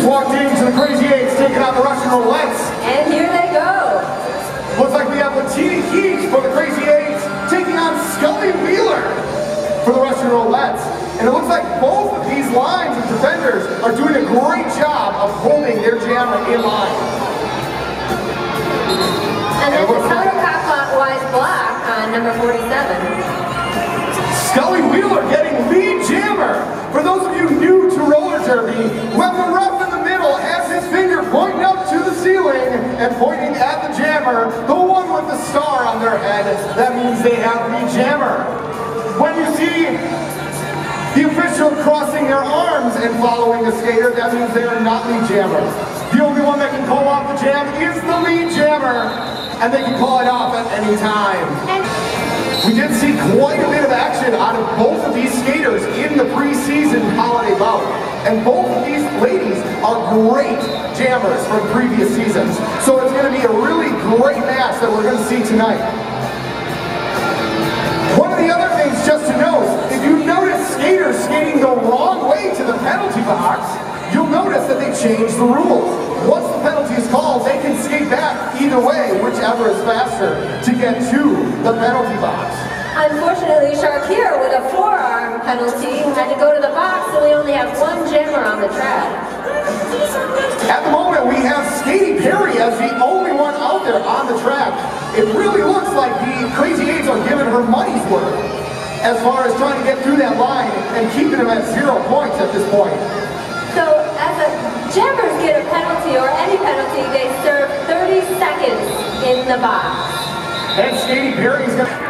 walked into the Crazy Eights taking on the Rushin Rollettes. And here they go. Looks like we have Latina Heat for the Crazy Eights taking on Scully Wheeler for the Rushin Rollettes. And it looks like both of these lines of defenders are doing a great job of holding their jammer in line. And then the counterclockwise block on number 47. Scully Wheeler getting lead jammer. For those of you new to roller derby, when the ref in the middle has his finger pointing up to the ceiling and pointing at the jammer, the one with the star on their head, that means they have lead jammer. When you see the official crossing their arms and following the skater, that means they are not lead jammer. The only one that can call off the jam is the lead jammer, and they can call it off at any time. We did see quite a bit of action out of both of these skaters in the preseason holiday bout. And both of these ladies are great jammers from previous seasons. So it's going to be a really great match that we're going to see tonight. One of the other things just to note, if you notice skaters skating the wrong way to the penalty box, you'll notice that they changed the rules. Once the penalty is called, they can skate back either way, whichever is faster, to get to the penalty box. Unfortunately, Shakir with a forearm penalty had to go to the box, so we only have one jammer on the track. At the moment, we have Katy Perry as the only one out there on the track. It really looks like the Crazy Eights are giving her money's worth as far as trying to get through that line and keeping them at 0 points at this point. So, as the jammers get a penalty or any penalty, they serve 30 seconds in the box. And Katy Perry's going to...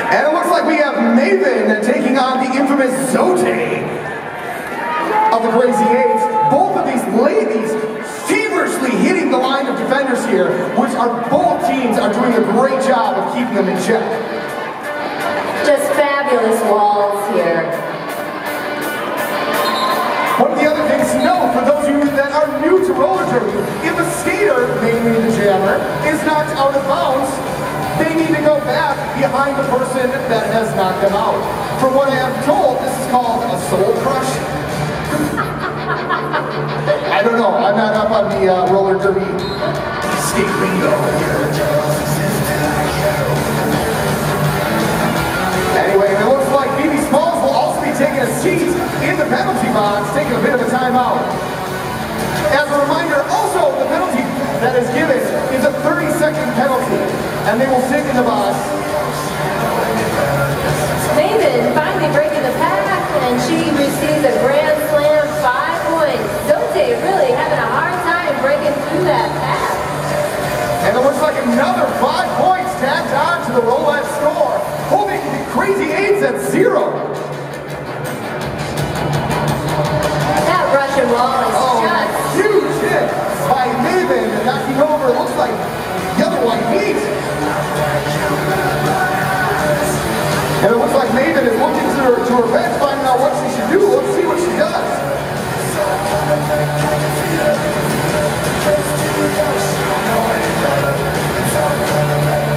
And it looks like we have Maven taking on the infamous Zote of the Crazy Eights. Both of these ladies feverishly hitting the line of defenders here, which are both teams are doing a great job of keeping them in check. Just fabulous walls here. One of the other things to know, for those of you that are new to roller derby, if a skater, mainly the jammer, is knocked out of bounds, they need to go back behind the person that has knocked them out. From what I am told, this is called a soul crush. I don't know, I'm not up on the roller derby skate lingo here. Anyway, it looks like BB Smalls will also be taking a seat in the penalty box, taking a bit of a timeout. As a reminder, also the penalty that is given is a 30-second penalty, and they will sit in the box. Maven finally breaking the pack, and she receives a grand slam 5 points. Zote really having a hard time breaking through that pack. And it looks like another 5 points tacked on to the Rollettes score, holding the Crazy Eights at 0. That Russian wall is just huge hit by Maven, knocking over, it looks like the other one beat. And it looks like Maven is looking to her bench, finding out what she should do. Let's see what she does.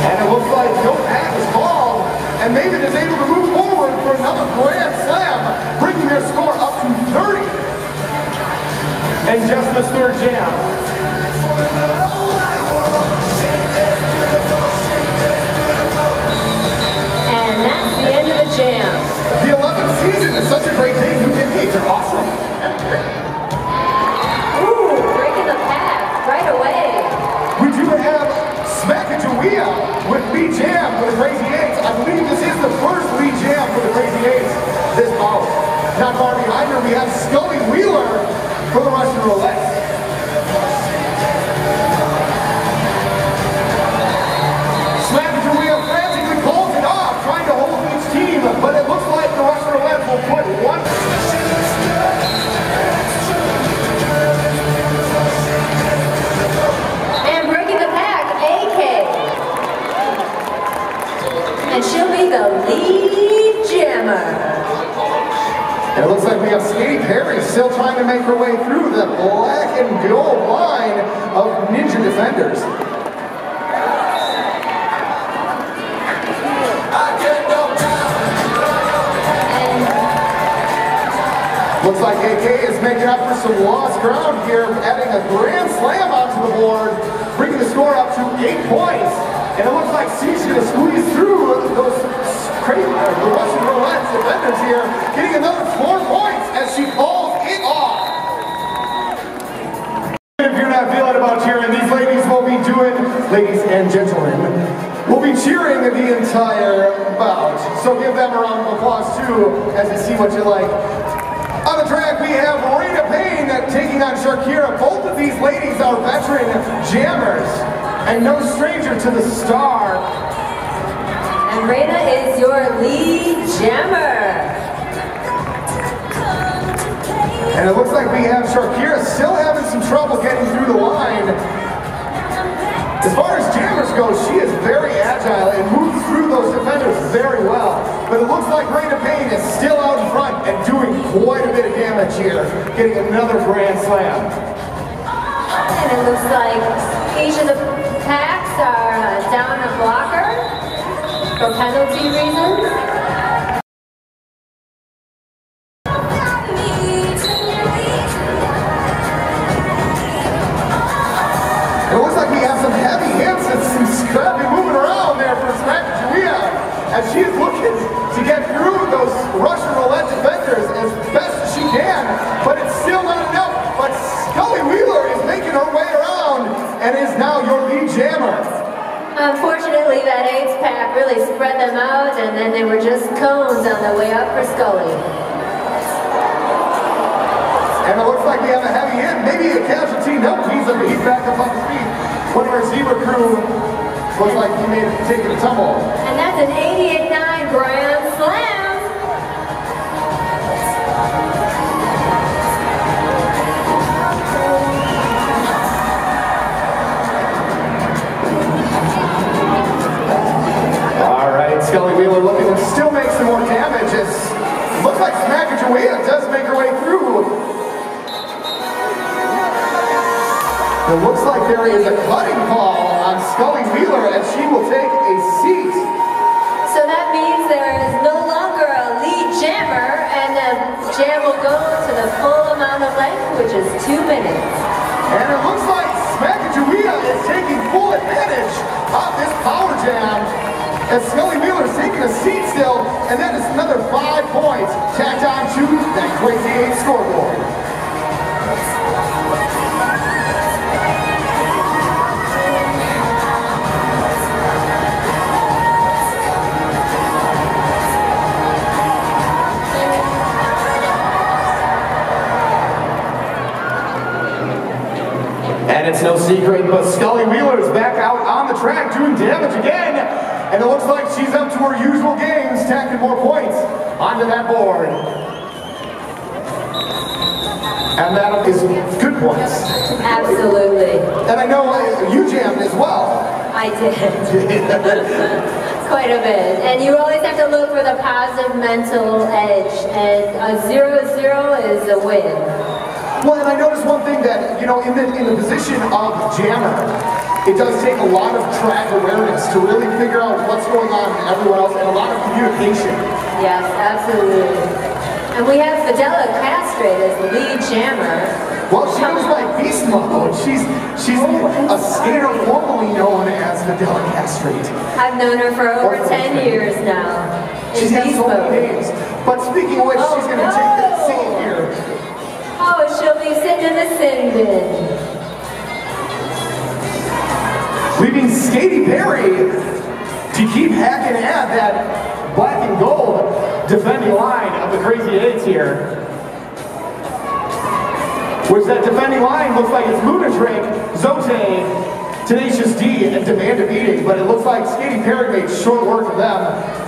And it looks like no pack is called, and Maven is able to move forward for another grand slam, bringing their score up to 30. And just the third jam. And that's the end of the jam. The 11th season is such a great thing. New games are awesome. Ooh, breaking the pack right away. We do have Smackajawea with lead jam for the Crazy Eights. I believe this is the first lead jam for the Crazy Eights this bout. Not far behind her, we have Scully Wheeler for the Rushin Rollettes. Smackajawea frantically calls it off, trying to hold each team, but it looks like the Rushin Rollettes will put one. And breaking the pack, AK. And she'll be the lead jammer. And it looks like we have Katy Perry still trying to make her way through the black and gold line of ninja defenders. Looks like AK is making up for some lost ground here, adding a grand slam onto the board, bringing the score up to 8 points. And it looks like C's going to squeeze through those crazy, the Russian Rollettes defenders here, getting another 4 points as she pulls it off. If you're not feeling about cheering, these ladies will be doing, ladies and gentlemen, we'll be cheering the entire bout. So give them a round of applause too, as you see what you like. On the track, we have Rita Payne taking on Shakira. Both of these ladies are veteran jammers and no stranger to the star. And Rita is your lead jammer. And it looks like we have Shakira still having some trouble getting through the line. As far as jammers go, she is very agile and moves through those defenders very well. But it looks like Rita Payne is still out in front and doing quite a bit of damage here, getting another grand slam. And it looks like each of the packs are down a blocker for penalty reasons. It looks like we have some heavy hits and some scrappy moving around there for Shakira as she is looking to get through those Russian roulette defenders as best as she can, but it's still not enough. But Scully Wheeler is making her way around and is now your lead jammer. Unfortunately, that 8th pack really spread them out, and then they were just cones on the way up for Scully. And it looks like we have a heavy hit, maybe a casualty. No, he's back up on his feet. One of our zebra crew looks like he may have taken a tumble. And that's an 88-9 grand slam. All right, Scully Wheeler looking to still make some more damage. It looks like Smackajawea does make her way through. It looks like there is a cutting call on Scully Wheeler as she will take a seat. So that means there is no longer a lead jammer, and the jam will go to the full amount of length, which is 2 minutes. And it looks like Smackajawea is taking full advantage of this power jam as Scully Wheeler is taking a seat still, and that is another 5 points tacked on to that crazy 8 scoreboard. And it's no secret, but Scully Wheeler is back out on the track doing damage again. And it looks like she's up to her usual game, stacking more points onto that board. And that is good points. Absolutely. And I know you jammed as well. I did. Quite a bit. And you always have to look for the positive mental edge. And a 0-0 is a win. Well, and I noticed one thing that, you know, in the position of jammer, it does take a lot of track awareness to really figure out what's going on in everyone else, and a lot of communication. Yes, absolutely. And we have Fidela Castrate as the lead jammer. Well, she goes by beast mode. She's a skater formerly known as Fidela Castrate. I've known her for over 10 years now. She's had so many names. But speaking of which, she's going to take that scene here. Oh, she'll be sitting in the sin bin. Leaving Skaty Perry to keep hacking at that black and gold defending line of the Crazy Eights here. Which that defending line looks like it's Lunatrink, Zote, Tenacious D, and Demand of Eating, but it looks like Skaty Perry made short work of them.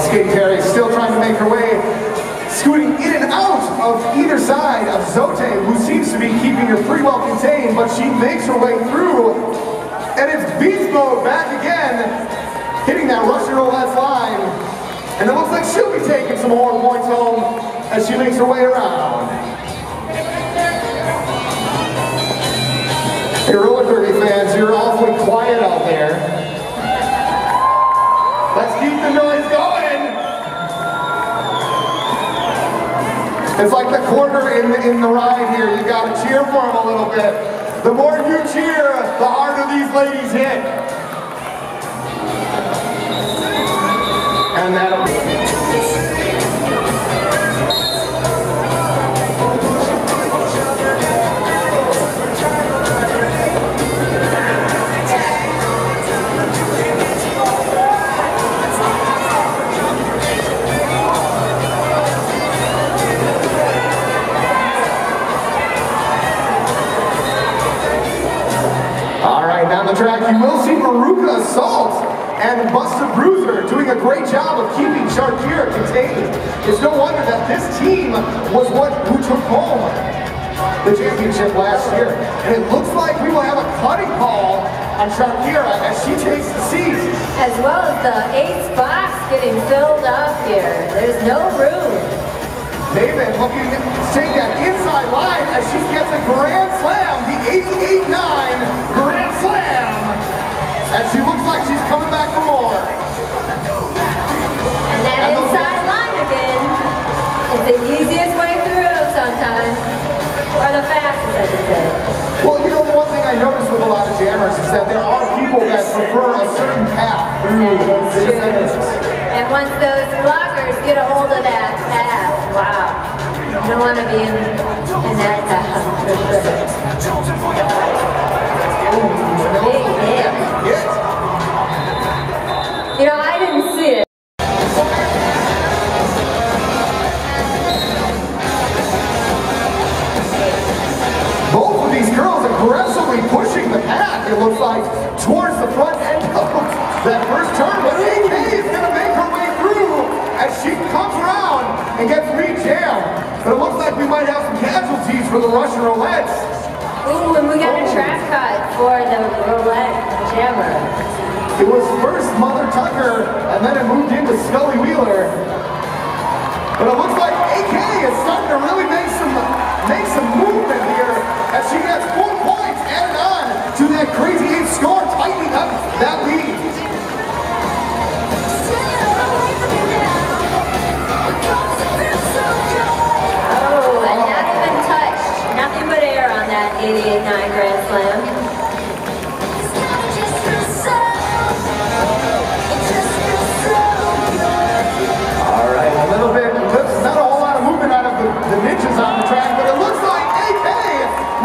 Skaty Perry still trying to make her way, scooting in and out of either side of Zote, who seems to be keeping her pretty well contained, but she makes her way through, and it's beast mode back again, hitting that Russian Rollettes line, and it looks like she'll be taking some more points home as she makes her way around. Hey, roller derby fans, you're awfully quiet out there. Let's keep the noise going. It's like the corner in the ride here. You got to cheer for them a little bit. The more you cheer, the harder these ladies hit. And that'll be... Down the track, you will see Maruka Assault and Buster Bruiser doing a great job of keeping Sharkira contained. It's no wonder that this team was who took home the championship last year. And it looks like we will have a cutting call on Sharkira as she takes the seat. As well as the 8th box getting filled up here. There's no room. Maven looking to take that inside line as she gets a grand slam, the 88-9 grand slam, as she looks like she's coming back for more. And that inside line again is the easiest way through sometimes, or the fastest, I should say. Well, you know, the one thing I noticed with a lot of jammers is that there are people that prefer a certain path through the defenders. And once those blockers get a hold of that path, wow, you don't want to be in that path for sure. Big hit. You know, I didn't see it. Both of these girls aggressively pushing the path, it looks like, towards the front end of that first turn, but AK is going to make her way through as she comes around and gets re-jammed. But it looks like we might have some casualties for the Rushin Rollettes. Ooh, and we got a track cut for the Roulette Jammer. It was first Mother Tucker, and then it moved into Scully Wheeler. But it looks like AK is starting to really make some movement here as she gets 4 points added on to that crazy 8 score, tightening up that lead. Oh, and not even touched. Nothing but air on that 88-9 Grand Slam. All right, a little bit, not a whole lot of movement out of the ninjas on the track, but it looks like AK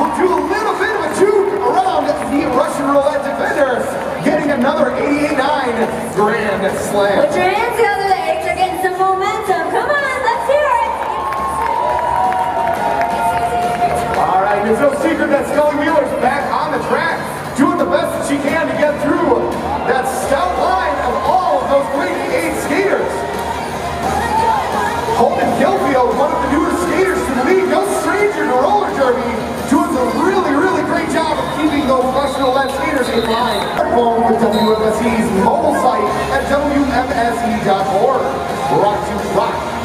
will do a little bit of a juke around the Rushin Roulette defender, getting another 88-9 Grand Slam. Put your hands together, the 8s are getting some momentum. Come on, let's hear it. All right, there's no secret that Scully Wheeler's back on the track, doing the best that she can to get through that stout line of all of those great 8 skaters. Holden Gilfield, one of the newer skaters to the league, no stranger to roller derby, doing a really, really great job of keeping those Rushin Roulette skaters in line. Phone with WMSE's mobile site at WMSE.org. Rock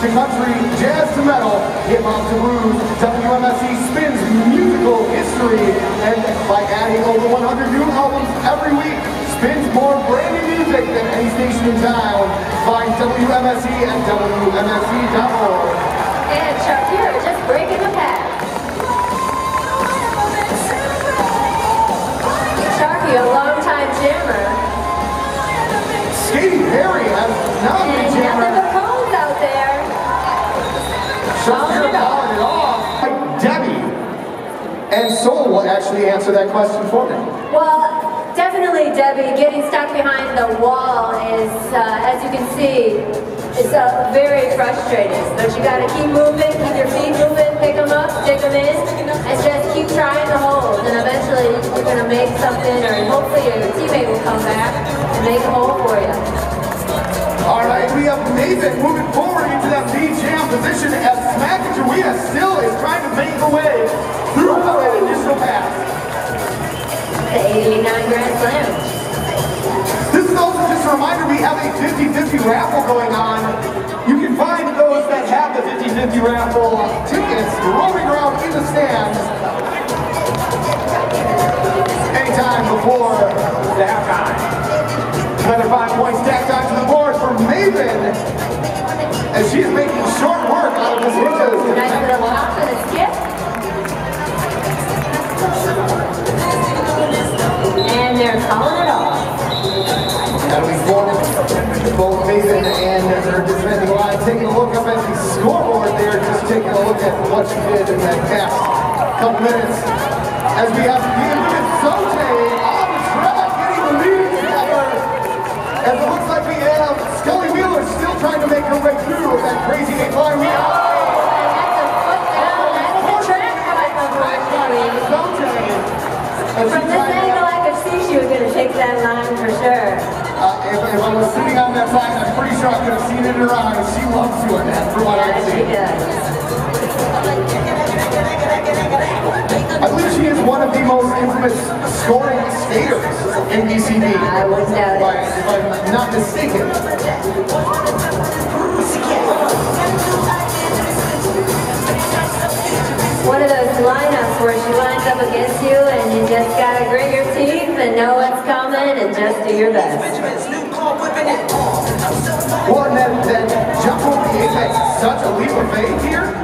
to country, jazz to metal, hip hop to blues, WMSE spins musical history, and by adding over 100 new albums every week, spins more brand new music than any station in town. Find WMSE at WMSE.org. And Sharkira just breaking the path. Sharky, a long-time jammer. Skating Perry has now been And jammer. nothing but cones out there. Sharkira calling it off. Debbie and Soul will actually answer that question for me. Well, definitely, Debbie, getting stuck behind the wall is, as you can see, it's very frustrating. But you got to keep moving, keep your feet moving, pick them up, stick them in, and just keep trying to hold. And eventually, you're going to make something, or hopefully your teammate will come back and make a hole for you. All right, we have Maven moving forward into that lead jam position as Smack Jawea still is trying to make her way through that initial pass. The 89 Grand Slam. This is also just a reminder, we have a 50-50 raffle going on. You can find those that have the 50-50 raffle tickets roaming around in the stands. anytime before the halftime. Another 5 points stacked onto the board for Maven, as she is making short work out of this window. Nice little hop and a skip. And they're calling it off. That'll be for both Maven and her defending line. Taking a look up at the scoreboard there, just taking a look at what she did in that past couple minutes. As we have the infant Sote on the track, getting the lead together. As it looks like we have Scully Wheeler still trying to make her way through with that crazy 8 line. We have from this angle, I could see she was going to take that line for sure. If I was sitting on that side, I'm pretty sure I could have seen it in her eyes. She loves doing that, from what I've seen. She does. I believe she is one of the most infamous scoring skaters in BCB. I wouldn't doubt it. If I'm not mistaken. One of those lineups where she lines up against you and you just gotta grit your teeth and know what's coming and just do your best. Well, and that jump over the apex, such a leap of faith here.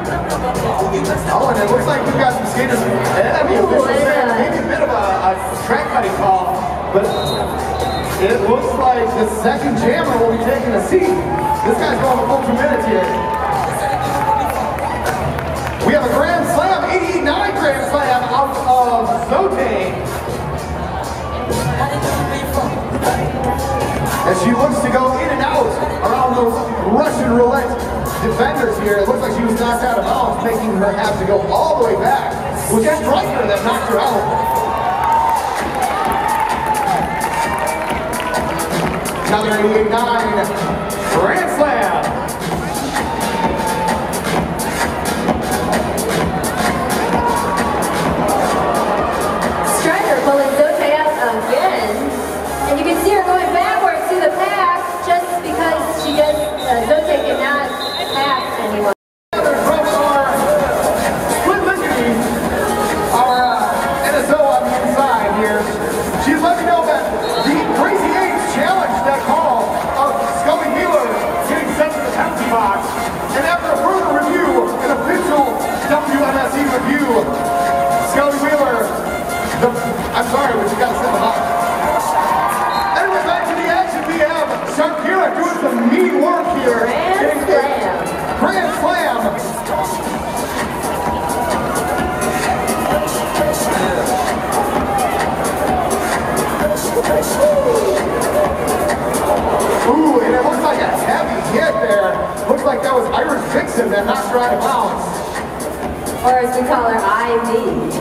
Oh, and it looks like we've got some skaters. I mean, maybe a bit of a track cutting call, but it looks like the second jammer will be taking a seat. This guy's going a full 2 minutes here. We have a Grand Slam, 88-9 Grand Slam out of Sote. As she looks to go in and out around those Russian roulette defenders here. It looks like she was knocked out of bounds, making her have to go all the way back. It was that striker that knocked her out. Another 88-9 Grand Slam. Pulling Zote out again, and you can see her going backwards to the pass just because she does. Zote cannot pass anyone. From our split listening, our NSO on the inside here, she's let me know that the Crazy Eights challenged that call of Scully Wheeler getting sent to the penalty box, and after a further review, an official WMSE review, Scully Wheeler. I'm sorry, but you got to sit in the box. Anyway, back to the action. We have Shakira doing some mean work here. Grand Slam. Grand Slam. Ooh, and it looks like a heavy hit there. Looks like that was Irish Vixen that knocked her out of bounds. Or as we call her, IV.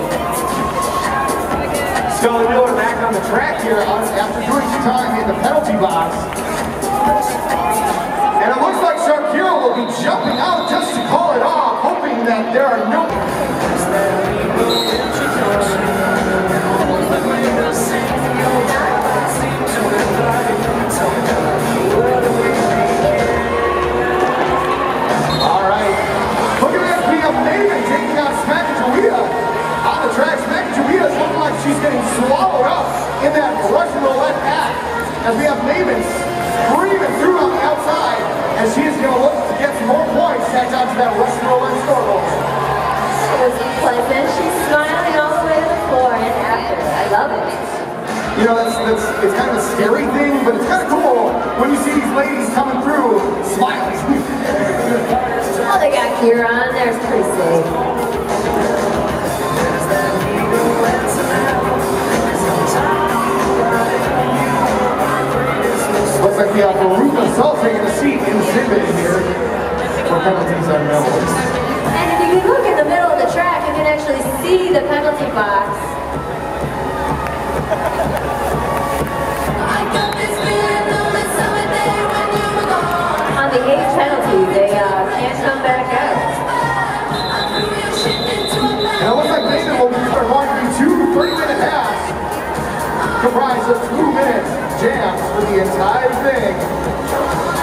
Scully Wheeler back on the track here after doing some time in the penalty box. And it looks like Shakira will be jumping out just to call it off, hoping that there are no... All right. Look at this. We have Maven taking on Smack-a-Julia on the track. Smack-a-Julia is looking like she's getting swallowed up in that Russian roulette pack. As we have Maven screaming through on the outside, and she is going to look to get some more points tacked onto that Russian roulette scoreboard. It was pleasant. She's smiling all the way to the floor and after. I love it. You know, it's kind of a scary thing, but it's kind of cool when you see these ladies coming through smiling. Oh, they got gear on. There's pretty safe. Looks like we have Baruch Assault taking a seat in the exhibit here for penalties are no. And if you can look in the middle of the track, you can actually see the penalty box. On the 8th penalty, they can't come back out. And it looks like Maven will be going to be 2 30-minute halves, comprised of 2-minute jams for the entire thing.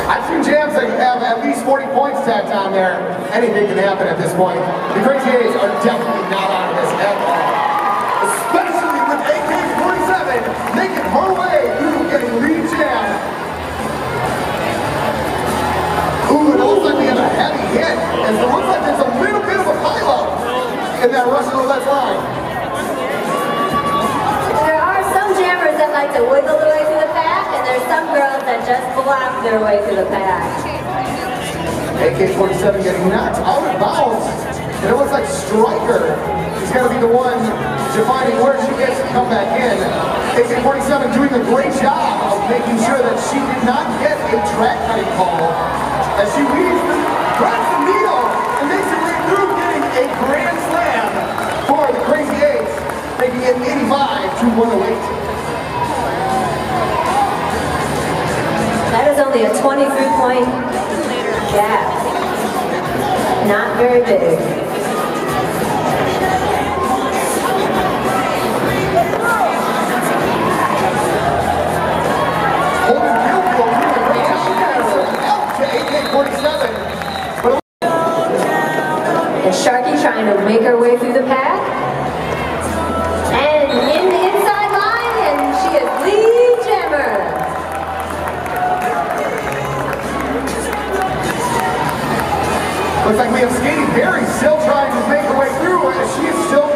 I've seen jams that have at least 40 points tacked on there. Anything can happen at this point. The Crazy Eights are definitely not on this at all, especially with AK in that Rushin Rollettes line. There are some jammers that like to wiggle their way through the pack, and there's some girls that just block their way through the pack. AK-47 getting knocked out of bounds, and it looks like Stryker is going to be the one defining where she gets to come back in. AK-47 doing a great job of making sure that she did not get a track cutting call as she grabs the needle and makes her way through, getting a grand slam for the Crazy Eight, making it 85 to 108. That is only a 23-point gap. Not very big. Holding Gilfield doing a great job there. Out to AK-47. And Sharky trying to make her way through the pack. And in the inside line, and she is lead jammer. Looks like we have Skating Barry still trying to make her way through, and she is still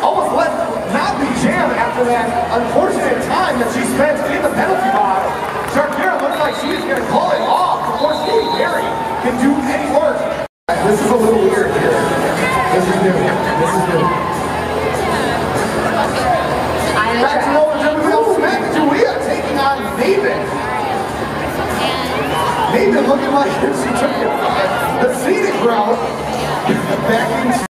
almost let not be jammed after that unfortunate time that she spent in the penalty box. Sharkira looks like she is going to call it off before Skating Barry can do any work. This is a little weird here. This is new. This is new. Back to Roller Derby, we also have Julia taking on Maven. Maven looking like she took the scenic route back into